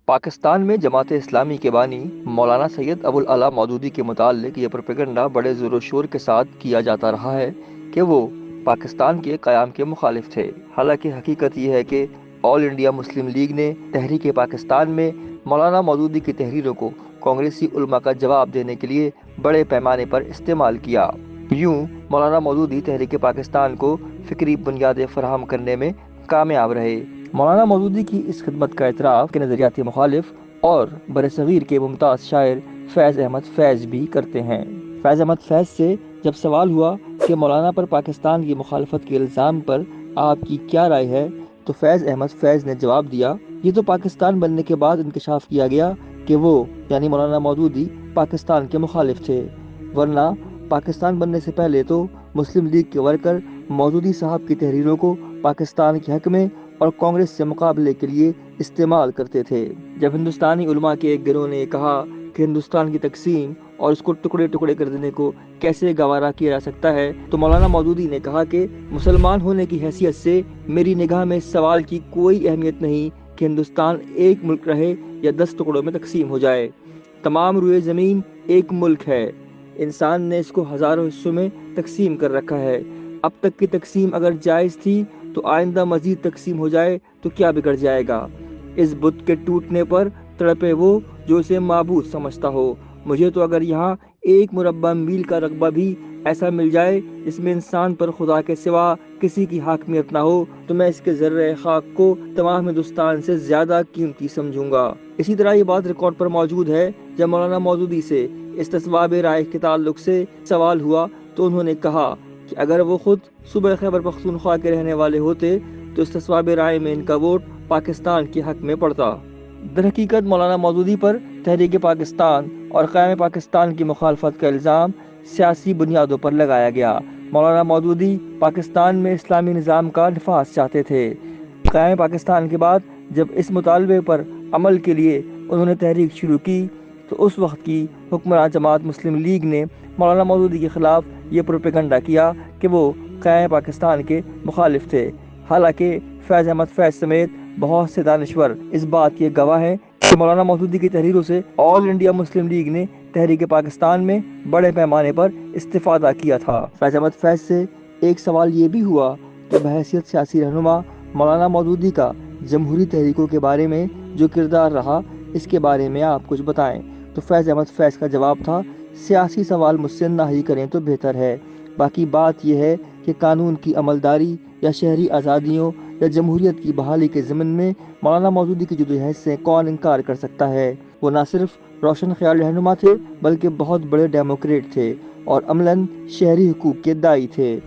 پاکستان میں جماعت اسلامی کے بانی مولانا سید ابوالعلا مودودی کے متعلق یہ پروپیگنڈا بڑے زور و شور کے ساتھ کیا جاتا رہا ہے کہ وہ پاکستان کے قیام کے مخالف تھے۔ حالانکہ حقیقت یہ ہے کہ آل انڈیا مسلم لیگ نے تحریک پاکستان میں مولانا مودودی کی تحریروں کو کانگریسی علماء کا جواب دینے کے لیے بڑے پیمانے پر استعمال کیا۔ یوں مولانا مودودی تحریک پاکستان کو فکری بنیادیں فراہم کرنے میں کامیاب رہے۔ مولانا مودودی کی اس خدمت کا اعتراف کے نظریاتی مخالف اور برصغیر کے ممتاز شاعر فیض احمد فیض بھی کرتے ہیں۔ فیض احمد فیض سے جب سوال ہوا کہ مولانا پر پاکستان کی مخالفت کے الزام پر آپ کی کیا رائے ہے تو فیض احمد فیض نے جواب دیا، یہ تو پاکستان بننے کے بعد انکشاف کیا گیا کہ وہ یعنی مولانا مودودی پاکستان کے مخالف تھے، ورنہ پاکستان بننے سے پہلے تو مسلم لیگ کے ورکر مودودی صاحب کی تحریروں کو پاکستان کے حق میں اور کانگریس سے مقابلے کے لیے استعمال کرتے تھے۔ جب ہندوستانی علماء کے ایک گروہ نے کہا کہ ہندوستان کی تقسیم اور اس کو ٹکڑے ٹکڑے کر دینے کو کیسے گوارا کیا جا سکتا ہے تو مولانا مودودی نے کہا کہ مسلمان ہونے کی حیثیت سے میری نگاہ میں اس سوال کی کوئی اہمیت نہیں کہ ہندوستان ایک ملک رہے یا 10 ٹکڑوں میں تقسیم ہو جائے۔ تمام روئے زمین ایک ملک ہے، انسان نے اس کو ہزاروں حصوں میں تقسیم کر رکھا ہے۔ اب تک کی تقسیم اگر جائز تھی تو آئندہ مزید تقسیم ہو جائے تو کیا بگڑ جائے گا؟ اس بت کے ٹوٹنے پر تڑپے وہ جو اسے معبود سمجھتا ہو۔ مجھے تو اگر یہاں ایک مربع میل کا رقبہ بھی ایسا مل جائے جس میں انسان پر خدا کے سوا کسی کی حاکمیت نہ ہو تو میں اس کے ذرہ خاک کو تمام ہندوستان سے زیادہ قیمتی سمجھوں گا۔ اسی طرح یہ بات ریکارڈ پر موجود ہے، جب مولانا مودودی سے استصواب رائے کے تعلق سے سوال ہوا تو انہوں نے کہا کہ اگر وہ خود صوبہ خیبر پختونخوا کے رہنے والے ہوتے تو استصواب رائے میں ان کا ووٹ پاکستان کے حق میں پڑتا۔ در حقیقت مولانا مودودی پر تحریک پاکستان اور قیام پاکستان کی مخالفت کا الزام سیاسی بنیادوں پر لگایا گیا۔ مولانا مودودی پاکستان میں اسلامی نظام کا نفاذ چاہتے تھے۔ قیام پاکستان کے بعد جب اس مطالبے پر عمل کے لیے انہوں نے تحریک شروع کی تو اس وقت کی حکمراں جماعت مسلم لیگ نے مولانا مودودی کے خلاف یہ پروپیگنڈا کیا کہ وہ قیام پاکستان کے مخالف تھے۔ حالانکہ فیض احمد فیض سمیت بہت سے دانشور اس بات کے گواہ ہیں کہ مولانا مودودی کی تحریروں سے آل انڈیا مسلم لیگ نے تحریک پاکستان میں بڑے پیمانے پر استفادہ کیا تھا۔ فیض احمد فیض سے ایک سوال یہ بھی ہوا کہ بحیثیت سیاسی رہنما مولانا مودودی کا جمہوری تحریکوں کے بارے میں جو کردار رہا اس کے بارے میں آپ کچھ بتائیں تو فیض احمد فیض کا جواب تھا، سیاسی سوال مجھ سے نہ ہی کریں تو بہتر ہے، باقی بات یہ ہے کہ قانون کی عملداری یا شہری آزادیوں یا جمہوریت کی بحالی کے ضمن میں مولانا مودودی کی جدوجہد سے کون انکار کر سکتا ہے؟ وہ نہ صرف روشن خیال رہنما تھے بلکہ بہت بڑے ڈیموکریٹ تھے اور عملاً شہری حقوق کے داعی تھے۔